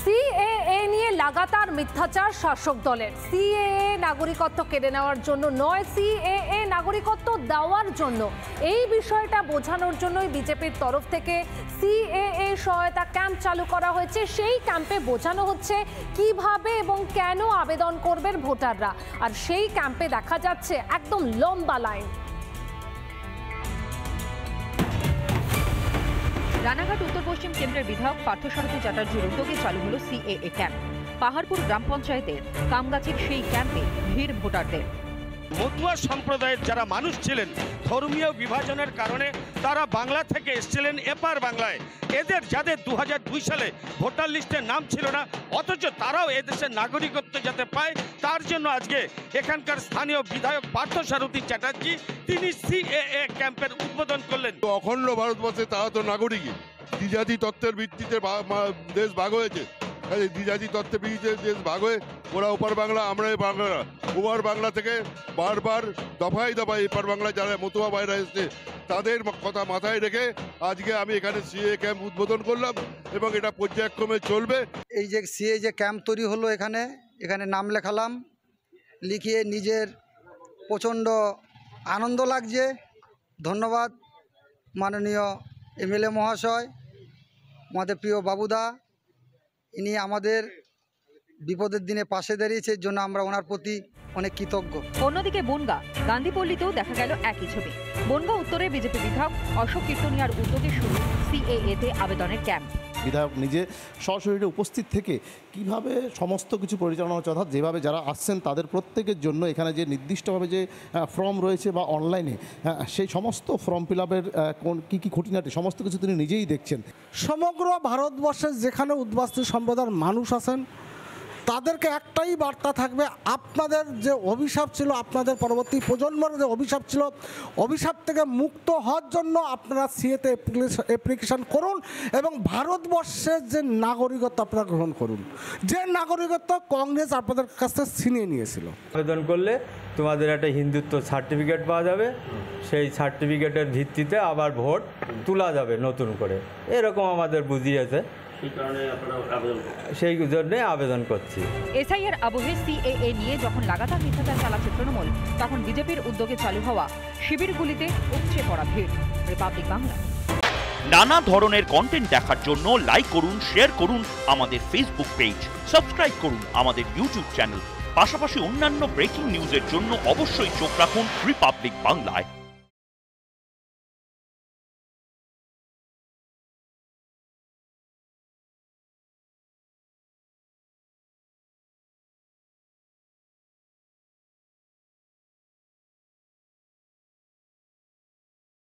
CAA নিয়ে লাগাতার মিথ্যাচার শাসক দলের। সিএএ নাগরিকত্ব কেড়ে নেওয়ার জন্য নয়, সিএএ নাগরিকত্ব দেওয়ার জন্য। এই বিষয়টা বোঝানোর জন্যই বিজেপির তরফ থেকে সিএএ সহায়তা ক্যাম্প চালু করা হয়েছে। সেই ক্যাম্পে বোঝানো হচ্ছে কিভাবে এবং কেন আবেদন করবেন ভোটাররা। আর সেই ক্যাম্পে দেখা যাচ্ছে একদম লম্বা লাইন। রানাঘাট উত্তর পশ্চিম কেন্দ্রের বিধায়ক পার্থসারথী চ্যাটার্জির উদ্যোগে চালু হলো সিএএ ক্যাম্প। পাহাড়পুর গ্রাম পঞ্চায়েতের কামগাছির সেই ক্যাম্পে ভিড় ভোটারদের। মতুয়া সম্প্রদায়ের যারা মানুষ ছিলেন, ধর্মীয় বিভাজনের কারণে তারা বাংলা থেকে এসেছিলেন এপার বাংলায়। এদের যাদের 2002 সালে ভোটার লিস্টে নাম ছিল না, অথচ তারাও এদেশের নাগরিকত্ব যাতে পায়, তার জন্য আজকে এখানকার স্থানীয় বিধায়ক পার্থসারথী চ্যাটার্জি তিনি সিএএ ক্যাম্পের উদ্বোধন করলেন। অখণ্ড ভারতবর্ষে তারা তো নাগরিকই। দ্বিজাতি তত্ত্বের ভিত্তিতে দেশ ভাগ হয়েছে। দ্বিজাতি তত্ত্বের ভিত্তিতে দেশ ভাগ হয়ে ওরা ওপার বাংলা, আমরা বাংলা। ওপার বাংলা থেকে বারবার দফায় দফায় এপার বাংলা যারা মতুয়া বাইরে এসেছে তাদের কথা মাথায় রেখে আজকে আমি এখানে সিএ ক্যাম্প উদ্বোধন করলাম এবং এটা পর্যায়ক্রমে চলবে। এই যে সিএ যে ক্যাম্প তৈরি হলো, এখানে নাম লেখালাম, লিখিয়ে নিজের প্রচণ্ড আনন্দ লাগছে। ধন্যবাদ মাননীয় এমএলএ মহাশয়, আমাদের প্রিয় বাবুদা, ইনি আমাদের বিপদের দিনে পাশে দাঁড়িয়েছে, এর জন্য আমরা ওনার প্রতি অনেক কৃতজ্ঞ। অন্যদিকে বনগাঁ গান্ধীপল্লীতেও দেখা গেল একই ছবি। বনগাঁ উত্তরে বিজেপি বিধায়ক অশোক কীর্তনিয়ার উদ্যোগে শুরু সিএএতে আবেদনের ক্যাম্প। বিধায়ক নিজে সশরীরে উপস্থিত থেকে কিভাবে সমস্ত কিছু পরিচালনা হচ্ছে, অর্থাৎ যেভাবে যারা আসছেন তাদের প্রত্যেকের জন্য এখানে যে নির্দিষ্টভাবে যে ফর্ম রয়েছে বা অনলাইনে সেই সমস্ত ফর্ম ফিল আপের কী খুঁটিনাটি সমস্ত কিছু তিনি নিজেই দেখছেন। সমগ্র ভারতবর্ষের যেখানে উদ্বাস্তু সম্প্রদায়ের মানুষ আছেন তাদেরকে একটাই বার্তা থাকবে, আপনাদের যে অভিশাপ ছিল, আপনাদের পরবর্তী প্রজন্মের যে অভিশাপ ছিল, অভিশাপ থেকে মুক্ত হওয়ার জন্য আপনারা সিএতে অ্যাপ্লিকেশন করুন এবং ভারতবর্ষের যে নাগরিকত্ব আপনারা গ্রহণ করুন, যে নাগরিকত্ব কংগ্রেস আপনাদের কাছ থেকে ছিনিয়ে নিয়েছিল। আবেদন করলে তোমাদের একটা হিন্দুত্ব সার্টিফিকেট পাওয়া যাবে, সেই সার্টিফিকেটের ভিত্তিতে আবার ভোট তোলা যাবে নতুন করে, এরকম আমাদের বুঝিয়েছে, সেই জন্যে আবেদন করছি। এসআইয়ের আবহে সিএএ নিয়ে যখন লাগাতার মিথ্যাচার চালাচ্ছে তৃণমূল, তখন বিজেপির উদ্যোগে চালু হওয়া শিবিরগুলিতে উপচে পড়া ভিড়। রিপাবলিক বাংলা। নানা ধরনের কন্টেন্ট দেখার জন্য লাইক করুন, শেয়ার করুন আমাদের ফেসবুক পেজ, সাবস্ক্রাইব করুন আমাদের ইউটিউব চ্যানেল। পাশাপাশি অন্যান্য ব্রেকিং নিউজের জন্য অবশ্যই চোখ রাখুন রিপাবলিক বাংলায়।